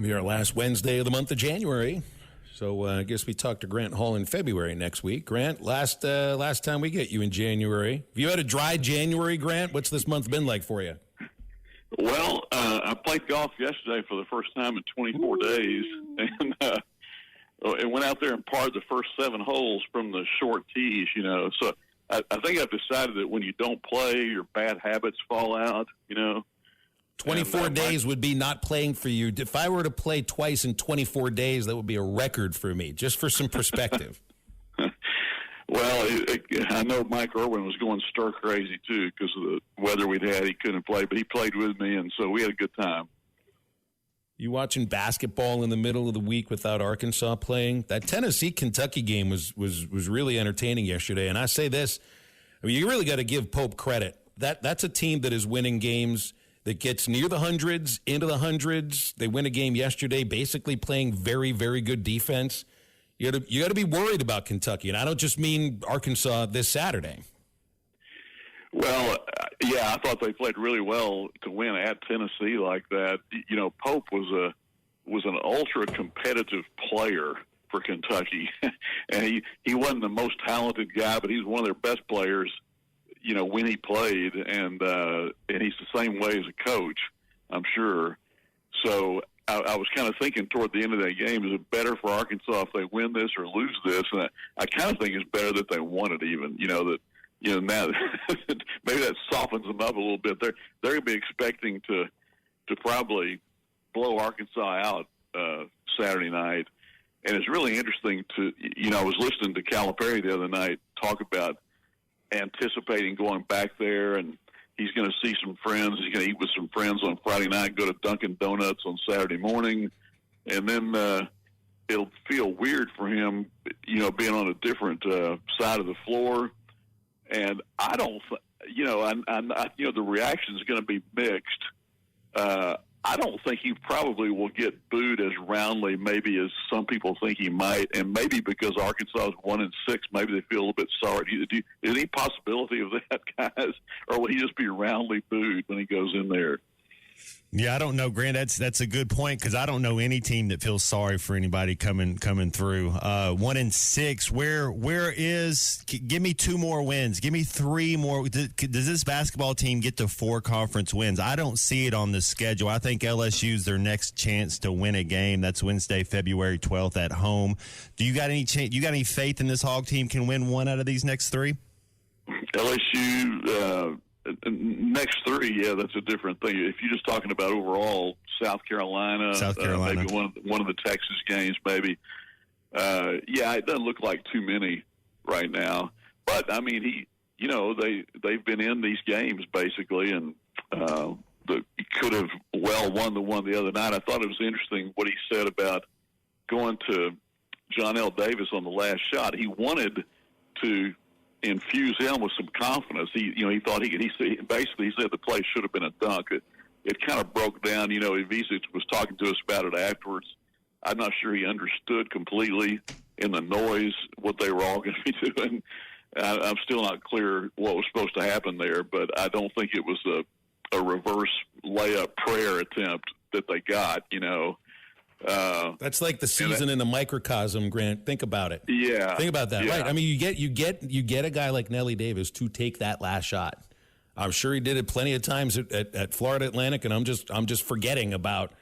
Be our last Wednesday of the month of January. So I guess we talk to Grant Hall in February next week. Grant, last time we get you in January. Have you had a dry January, Grant? What's this month been like for you? Well, I played golf yesterday for the first time in 24 days, and it went out there and parred the first 7 holes from the short tees, So I think I've decided that when you don't play, your bad habits fall out, 24 days would be not playing for you. If I were to play twice in 24 days, that would be a record for me, just for some perspective. Well, I know Mike Irwin was going stir crazy, too, because of the weather we'd had. He couldn't play, but he played with me, and so we had a good time. You watching basketball in the middle of the week without Arkansas playing? That Tennessee-Kentucky game was really entertaining yesterday, and I say this, you really got to give Pope credit. That's a team that is winning games that gets near the hundreds, into the hundreds. They win a game yesterday basically playing very, very good defense. You got to be worried about Kentucky, and I don't just mean Arkansas this Saturday. Well, yeah, I thought they played really well to win at Tennessee like that. Pope was an ultra competitive player for Kentucky, and he wasn't the most talented guy, but he's one of their best players. When he played, and he's the same way as a coach, I'm sure. So I was kind of thinking toward the end of that game, is it better for Arkansas if they win this or lose this? And I kind of think it's better that they won it even, now maybe that softens them up a little bit. They're going to be expecting to probably blow Arkansas out Saturday night. And it's really interesting I was listening to Calipari the other night talk about anticipating going back there, and he's going to see some friends. He's going to eat with some friends on Friday night, go to Dunkin' Donuts on Saturday morning, and then it'll feel weird for him, being on a different side of the floor. And I don't, the reaction is going to be mixed. I don't think he probably will get booed as roundly maybe as some people think he might, and maybe because Arkansas is 1-6, maybe they feel a little bit sorry. Is any possibility of that, guys, or will he just be roundly booed when he goes in there? Yeah, I don't know, Grant. That's a good point, because I don't know any team that feels sorry for anybody coming through. 1-6. Where is? Give me 2 more wins. Give me 3 more. Does this basketball team get to 4 conference wins? I don't see it on the schedule. I think LSU's their next chance to win a game. That's Wednesday, February 12th at home. Do you got any chance? You got any faith in this Hog team can win 1 out of these next 3? LSU. Next 3, yeah, that's a different thing. If you're just talking about overall, South Carolina. Maybe one of the Texas games, maybe. Yeah, it doesn't look like too many right now. But I mean, they've been in these games basically, and he could have won the one the other night. I thought it was interesting what he said about going to John L. Davis on the last shot. He wanted to infuse him with some confidence. He thought he basically said the play should have been a dunk. It kind of broke down. Ivisic was talking to us about it afterwards. I'm not sure he understood completely in the noise what they were all going to be doing. I'm still not clear what was supposed to happen there, but I don't think it was a reverse layup prayer attempt that they got, That's like the season in a microcosm, Grant. Think about it. Yeah. Think about that. Yeah. Right. I mean, you get a guy like Nelly Davis to take that last shot. I'm sure he did it plenty of times at Florida Atlantic, and I'm just forgetting about,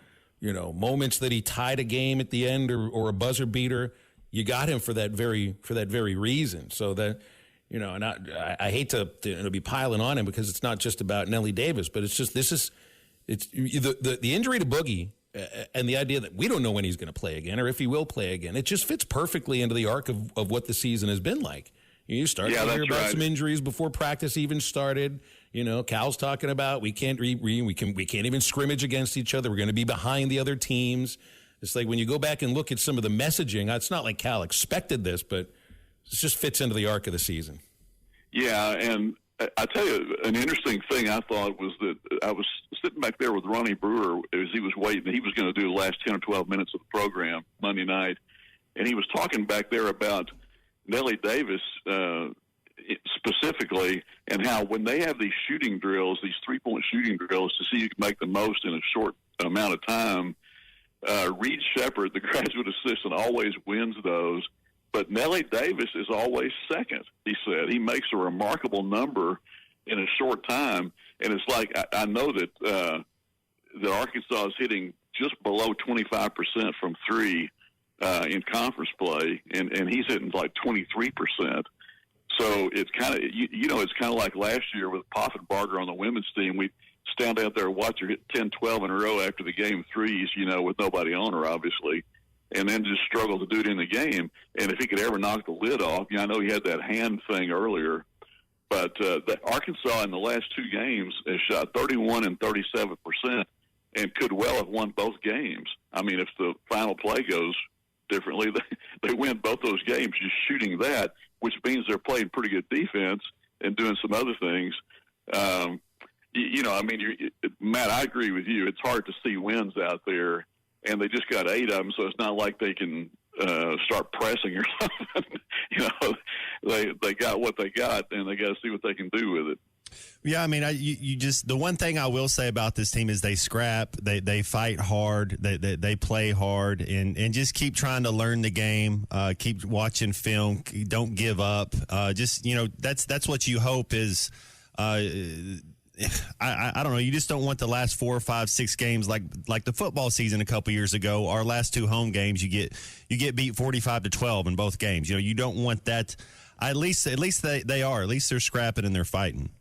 moments that he tied a game at the end or a buzzer beater. You got him for that very reason. So that, and I hate to be piling on him, because it's not just about Nelly Davis, but it's just the injury to Boogie. And the idea that we don't know when he's going to play again or if he will play again, it just fits perfectly into the arc of what the season has been like. You start to hear about some injuries before practice even started. Cal's talking about we can't even scrimmage against each other. We're going to be behind the other teams. It's like when you go back and look at some of the messaging, it's not like Cal expected this, but it just fits into the arc of the season. Yeah, and I tell you, an interesting thing I thought was that I was sitting back there with Ronnie Brewer as he was waiting. He was going to do the last 10 or 12 minutes of the program Monday night, and he was talking back there about Nelly Davis specifically, and how when they have these shooting drills, these 3-point shooting drills, to see who can make the most in a short amount of time, Reed Shepherd, the graduate assistant, always wins those. But Nellie Davis is always second, he said. He makes a remarkable number in a short time. And it's like, I know that Arkansas is hitting just below 25% from three in conference play, and he's hitting like 23%. So it's kind of, it's kind of like last year with Poffenbarger on the women's team. We stand out there and watch her hit 10, 12 in a row after the game threes, with nobody on her, obviously, and then just struggle to do it in the game. And if he could ever knock the lid off, I know he had that hand thing earlier, but Arkansas in the last two games has shot 31 and 37% and could well have won both games. I mean, if the final play goes differently, they win both those games just shooting that, which means they're playing pretty good defense and doing some other things. Matt, I agree with you. It's hard to see wins out there, and they just got 8 of them, so it's not like they can start pressing or something. They got what they got, and they got to see what they can do with it. Yeah, I mean, the one thing I will say about this team is they scrap, they fight hard, they play hard, and just keep trying to learn the game, keep watching film, don't give up. That's what you hope is. I don't know. You just don't want the last 4, 5, 6 games like the football season a couple years ago. Our last 2 home games, you get beat 45-12 in both games. You don't want that. At least they are. At least they're scrapping and they're fighting.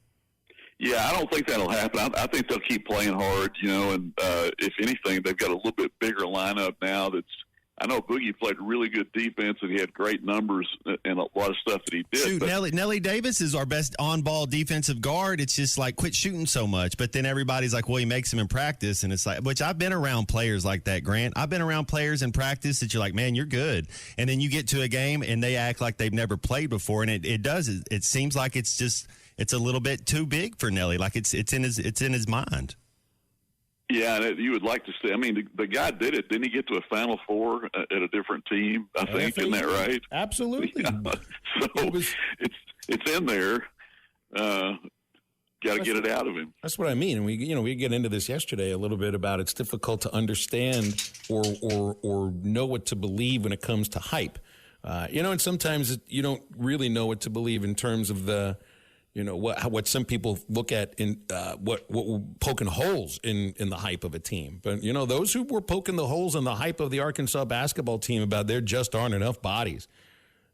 Yeah, I don't think that'll happen. I think they'll keep playing hard, and if anything, they've got a little bit bigger lineup now. I know Boogie played really good defense, and he had great numbers and a lot of stuff that he did. Shoot, Nellie Davis is our best on-ball defensive guard. It's just like, quit shooting so much. But then everybody's like, well, he makes them in practice. And it's like, which I've been around players like that, Grant. I've been around players in practice that you're like, man, you're good. And then you get to a game, and they act like they've never played before. And it seems like it's a little bit too big for Nelly. Like it's in his mind. Yeah, and you would like to see. I mean, the guy did it. Didn't he get to a Final Four at a different team? I think, isn't that right? Absolutely. Yeah. So it's in there. Got to get it out of him. That's what I mean. And we get into this yesterday a little bit about it's difficult to understand or know what to believe when it comes to hype. And sometimes you don't really know what to believe in terms of the. What some people look at in what were poking holes in the hype of a team. But, those who were poking the holes in the hype of the Arkansas basketball team about there just aren't enough bodies,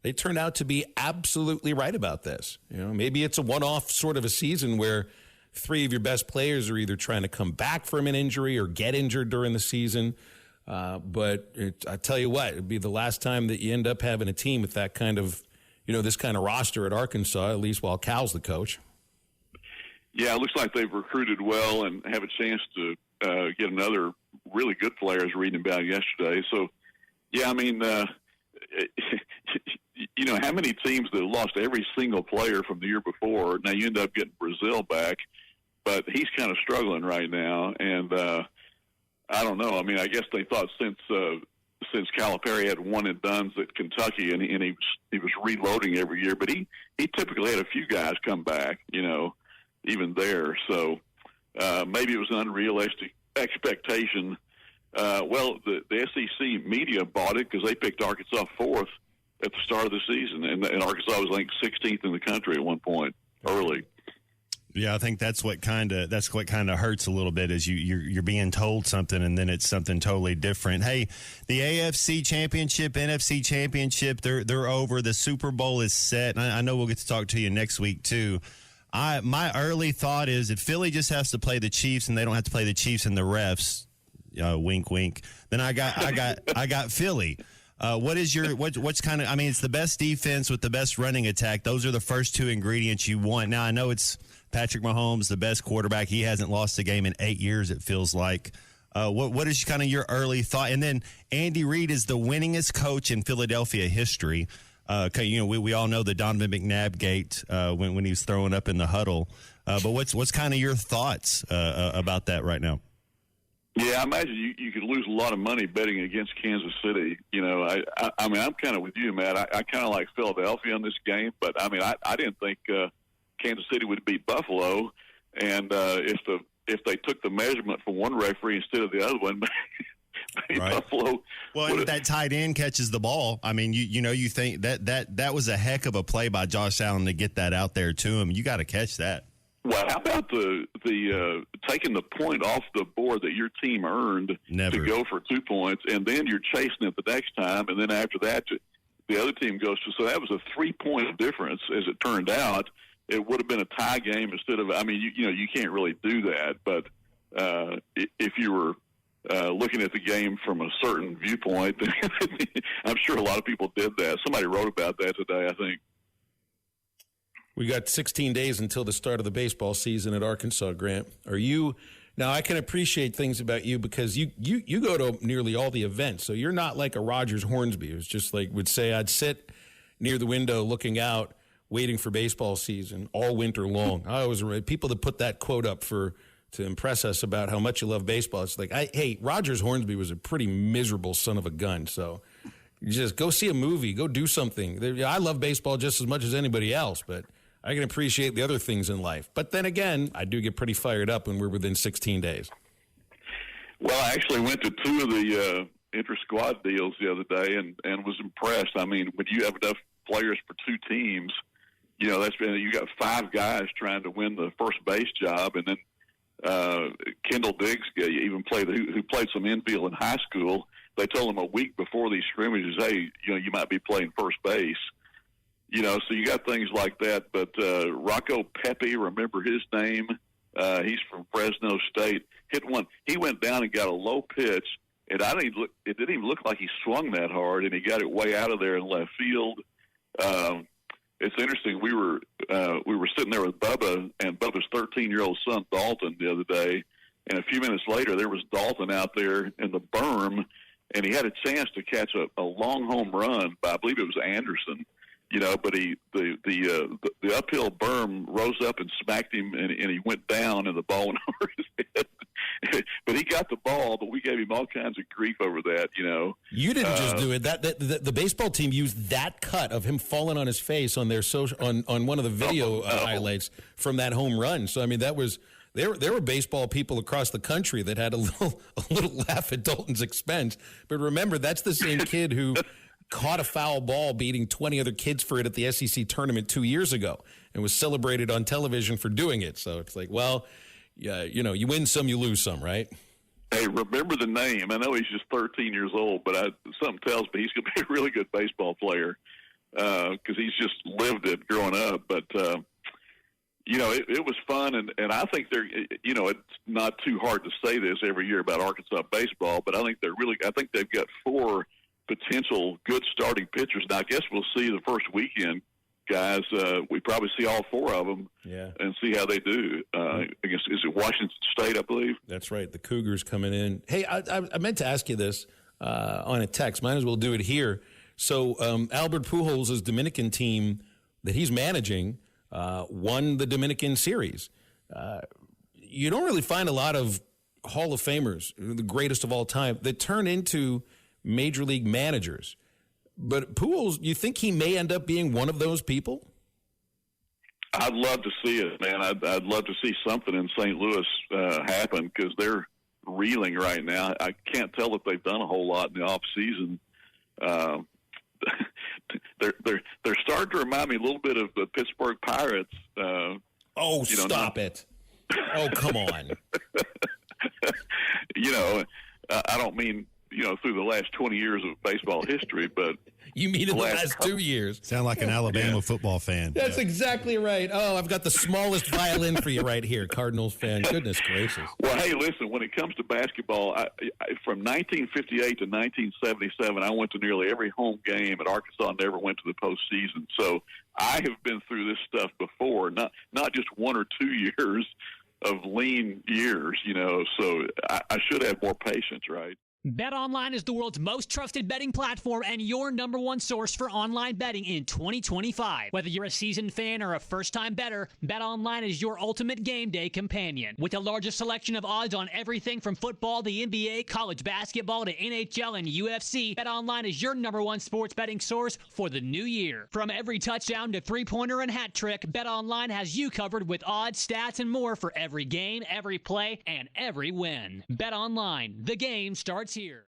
they turned out to be absolutely right about this. Maybe it's a one-off sort of a season where 3 of your best players are either trying to come back from an injury or get injured during the season. But I tell you what, it'd be the last time that you end up having a team with that kind of this kind of roster at Arkansas, at least while Cal's the coach. Yeah, it looks like they've recruited well and have a chance to get another really good player, I was reading about yesterday. So, yeah, I mean, how many teams that lost every single player from the year before? Now you end up getting Brazil back, but he's kind of struggling right now. And I don't know. I mean, I guess they thought since Calipari had one and dones at Kentucky, and he was reloading every year, but he typically had a few guys come back, even there. So maybe it was an unrealistic expectation. The SEC media bought it because they picked Arkansas 4th at the start of the season, and Arkansas was like 16th in the country at one point early. Yeah, I think that's what kind of hurts a little bit is you're being told something and then it's something totally different. Hey, the AFC Championship, NFC Championship, they're over. The Super Bowl is set. And I know we'll get to talk to you next week too. My early thought is if Philly just has to play the Chiefs and they don't have to play the Chiefs and the refs, wink, wink. Then I got Philly. What's kind of? I mean, it's the best defense with the best running attack. Those are the first 2 ingredients you want. Now I know it's Patrick Mahomes, the best quarterback. He hasn't lost a game in 8 years, it feels like. What is kind of your early thought? And then Andy Reid is the winningest coach in Philadelphia history. We all know the Donovan McNabb gate when he was throwing up in the huddle. But what's kind of your thoughts about that right now? Yeah, I imagine you could lose a lot of money betting against Kansas City. I mean, I'm kind of with you, Matt. I kind of like Philadelphia in this game, but I mean, I didn't think Kansas City would beat Buffalo, and if they took the measurement for one referee instead of the other one, Right. Buffalo. Well, and that tight end catches the ball. I mean, you think that was a heck of a play by Josh Allen to get that out there to him. You got to catch that. Well, how about the taking the point off the board that your team earned to go for 2 points, and then you're chasing it the next time, and then after that, the other team goes to. So that was a 3-point difference, as it turned out. It would have been a tie game instead of. I mean, you can't really do that, but if you were looking at the game from a certain viewpoint, I'm sure a lot of people did that. Somebody wrote about that today, I think. We got 16 days until the start of the baseball season at Arkansas, Grant. Are you now? I can appreciate things about you because you go to nearly all the events, so you're not like a Rogers Hornsby who's just like would say I'd sit near the window looking out, waiting for baseball season all winter long. I always people that put that quote up to impress us about how much you love baseball. It's like, hey, Rogers Hornsby was a pretty miserable son of a gun, so you just go see a movie, go do something. I love baseball just as much as anybody else, but I can appreciate the other things in life. But then again, I do get pretty fired up when we're within 16 days. Well, I actually went to 2 of the inter-squad deals the other day and was impressed. I mean, when you have enough players for 2 teams, you got 5 guys trying to win the first base job, and then Kendall Diggs even who played some infield in high school. They told him a week before these scrimmages, hey, you might be playing first base. So you got things like that. But Rocco Pepe, remember his name? He's from Fresno State. Hit one. He went down and got a low pitch, and it didn't even look like he swung that hard, and he got it way out of there in left field. It's interesting. We were sitting there with Bubba and Bubba's 13-year-old son Dalton the other day, and a few minutes later there was Dalton out there in the berm, and he had a chance to catch a long home run by, I believe it was Anderson. But the uphill berm rose up and smacked him, and he went down, and the ball went over his head. But he got the ball, but we gave him all kinds of grief over that. You didn't just do it. The baseball team used that cut of him falling on his face on their on one of the video highlights from that home run. So I mean, that was. There were baseball people across the country that had a little laugh at Dalton's expense. But remember, that's the same kid who caught a foul ball beating 20 other kids for it at the SEC tournament 2 years ago and was celebrated on television for doing it. So it's like, well, yeah, you win some, you lose some, right? Hey, remember the name. I know he's just 13 years old, but something tells me he's going to be a really good baseball player because he's just lived it growing up. But, it was fun, and I think it's not too hard to say this every year about Arkansas baseball, but I think they've got 4 potential good starting pitchers. Now, I guess we'll see the first weekend, guys. We probably see all 4 of them and see how they do. I guess, is it Washington State, I believe? That's right. The Cougars coming in. Hey, I meant to ask you this on a text. Might as well do it here. So Albert Pujols' Dominican team that he's managing won the Dominican series. You don't really find a lot of Hall of Famers, the greatest of all time, that turn into major league managers. But Pujols, you think he may end up being one of those people? I'd love to see it, man. I'd love to see something in St. Louis happen because they're reeling right now. I can't tell if they've done a whole lot in the off season. They're starting to remind me a little bit of the Pittsburgh Pirates. Stop it! Oh, come on. I don't mean through the last 20 years of baseball history, but you mean in the last 2 years? Sound like an Alabama football fan. That's exactly right. Oh, I've got the smallest violin for you right here, Cardinals fan. Goodness gracious. Well, hey, listen, when it comes to basketball, from 1958 to 1977, I went to nearly every home game at Arkansas, never went to the postseason. So I have been through this stuff before, not just 1 or 2 years of lean years, so I should have more patience, right? BetOnline is the world's most trusted betting platform and your number one source for online betting in 2025. Whether you're a seasoned fan or a first-time bettor, BetOnline is your ultimate game day companion. With the largest selection of odds on everything from football to NBA, college basketball to NHL and UFC, BetOnline is your number one sports betting source for the new year. From every touchdown to three-pointer and hat trick, BetOnline has you covered with odds, stats, and more for every game, every play, and every win. BetOnline, the game starts here.